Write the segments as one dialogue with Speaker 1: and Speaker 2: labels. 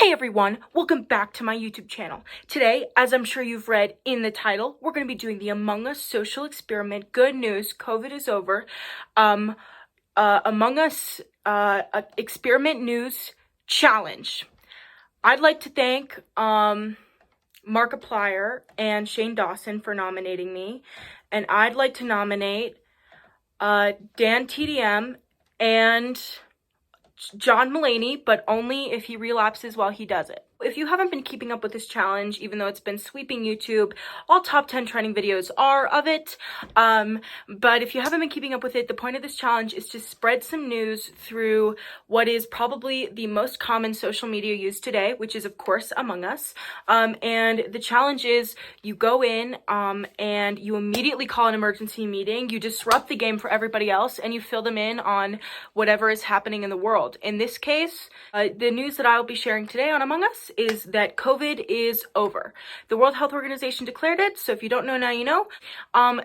Speaker 1: Hey everyone, welcome back to my YouTube channel. Today, as I'm sure you've read in the title, we're going to be doing the Among Us social experiment. Good news, COVID is over. Among Us experiment news challenge. I'd like to thank Markiplier and Shane Dawson for nominating me, and I'd like to nominate Dan TDM and John Mulaney, but only if he relapses while he does it. If you haven't been keeping up with this challenge, even though it's been sweeping YouTube, all top 10 trending videos are of it. But if you haven't been keeping up with it, the point of this challenge is to spread some news through what is probably the most common social media used today, which is, of course, Among Us. And the challenge is you go in and you immediately call an emergency meeting, you disrupt the game for everybody else, and you fill them in on whatever is happening in the world. In this case, the news that I will be sharing today on Among Us is that COVID is over. The World Health Organization declared it, so if you don't know, now you know.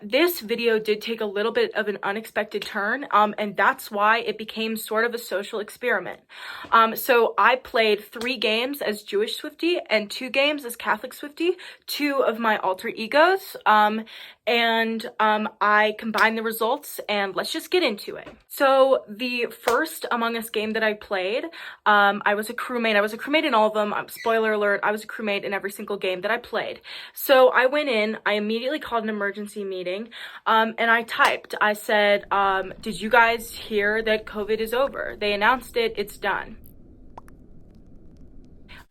Speaker 1: This video did take a little bit of an unexpected turn, and that's why it became sort of a social experiment. So I played 3 games as Jewish Swiftie and 2 games as Catholic Swiftie, 2 of my alter egos, and I combined the results, and let's just get into it. So the first Among Us game that I played, I was a crewmate. I was a crewmate in all of them. Spoiler alert, I was a crewmate in every single game that I played. So I went in, I immediately called an emergency meeting, and I typed. I said, did you guys hear that COVID is over? They announced it, it's done.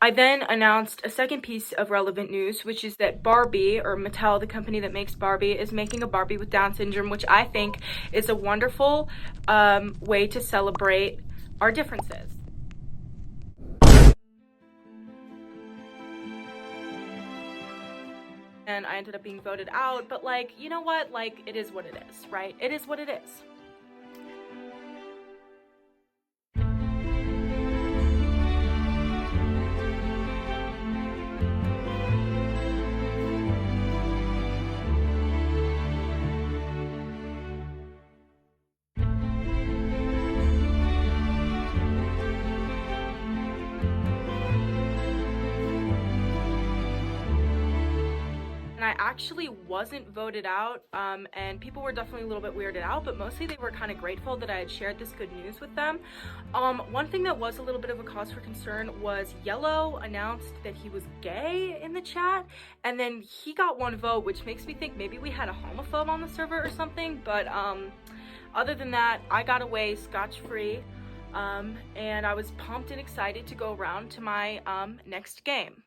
Speaker 1: I then announced a second piece of relevant news, which is that Barbie, or Mattel, the company that makes Barbie, is making a Barbie with Down syndrome, which I think is a wonderful way to celebrate our differences. And I ended up being voted out, but like, you know what? Like, it is what it is, right? It is what it is. And I actually wasn't voted out, and people were definitely a little bit weirded out, but mostly they were kind of grateful that I had shared this good news with them. One thing that was a little bit of a cause for concern was Yellow announced that he was gay in the chat, and then he got 1 vote, which makes me think maybe we had a homophobe on the server or something, but other than that, I got away scotch-free, and I was pumped and excited to go around to my next game.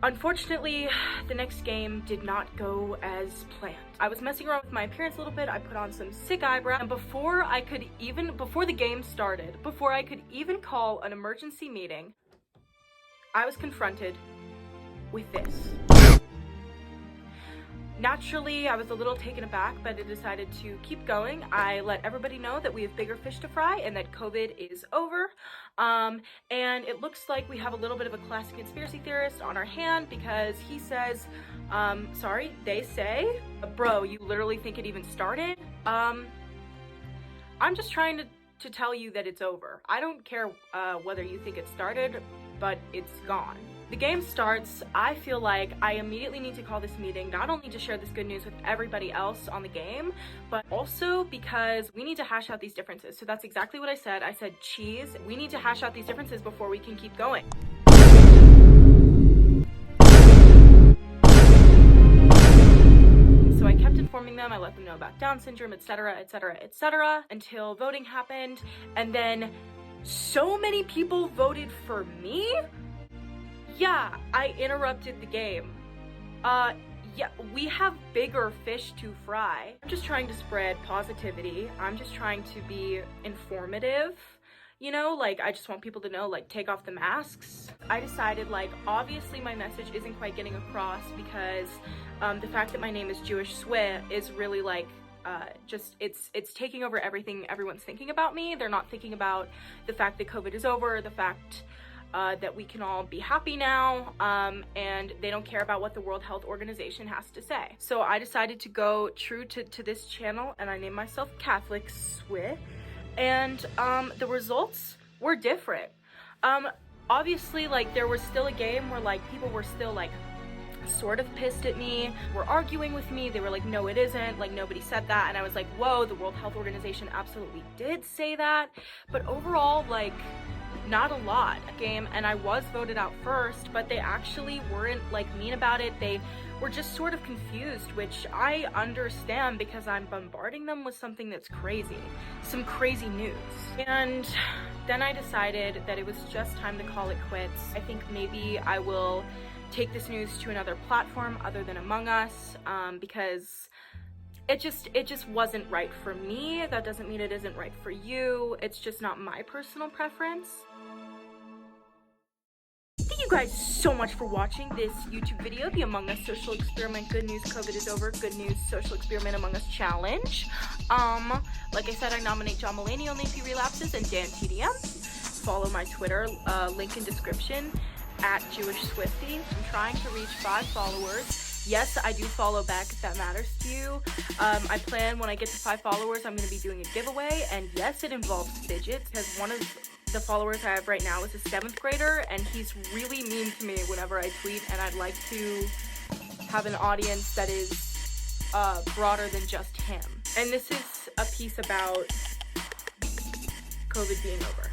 Speaker 1: Unfortunately, the next game did not go as planned. I was messing around with my appearance a little bit. I put on some sick eyebrows, and before the game started, before I could even call an emergency meeting, I was confronted with this. Naturally, I was a little taken aback, but I decided to keep going. I let everybody know that we have bigger fish to fry and that COVID is over. And it looks like we have a little bit of a classic conspiracy theorist on our hand, because he says, they say, bro, you literally think it even started? I'm just trying to tell you that it's over. I don't care whether you think it started, but it's gone. The game starts. I feel like I immediately need to call this meeting, not only to share this good news with everybody else on the game, but also because we need to hash out these differences. So that's exactly what I said. I said, cheese, we need to hash out these differences before we can keep going. So I kept informing them. I let them know about Down syndrome, etc., etc., etc., until voting happened. And then so many people voted for me. Yeah, I interrupted the game. Yeah, we have bigger fish to fry. I'm just trying to spread positivity. I'm just trying to be informative. You know, like, I just want people to know, like, take off the masks. I decided, like, obviously my message isn't quite getting across because the fact that my name is Jewish Swit is really, like, it's taking over everything everyone's thinking about me. They're not thinking about the fact that COVID is over, the fact that we can all be happy now, and they don't care about what the World Health Organization has to say. So I decided to go true to this channel, and I named myself Catholic Swit, and the results were different. obviously, like, there was still a game where, like, people were still, like, sort of pissed at me, were arguing with me. They were like, no, it isn't, like, nobody said that. And I was like, whoa, the World Health Organization absolutely did say that. But overall, like, not a lot game, and I was voted out first, but they actually weren't, like, mean about it. They were just sort of confused, which I understand because I'm bombarding them with something that's crazy, some crazy news. And then I decided that it was just time to call it quits. I think maybe I will take this news to another platform other than Among Us, because it just wasn't right for me. That doesn't mean it isn't right for you. It's just not my personal preference. Thank you guys so much for watching this YouTube video, the Among Us Social Experiment Good News COVID is Over, Good News Social Experiment Among Us Challenge. Like I said, I nominate John Mulaney only if he relapses, and Dan TDM. Follow my Twitter, link in description, @JewishSwifty. I'm trying to reach 5 followers. Yes, I do follow back if that matters to you. I plan when I get to 5 followers, I'm going to be doing a giveaway, and yes, it involves fidgets, because one of the followers I have right now is a 7th grader, and he's really mean to me whenever I tweet, and I'd like to have an audience that is broader than just him. And this is a piece about COVID being over.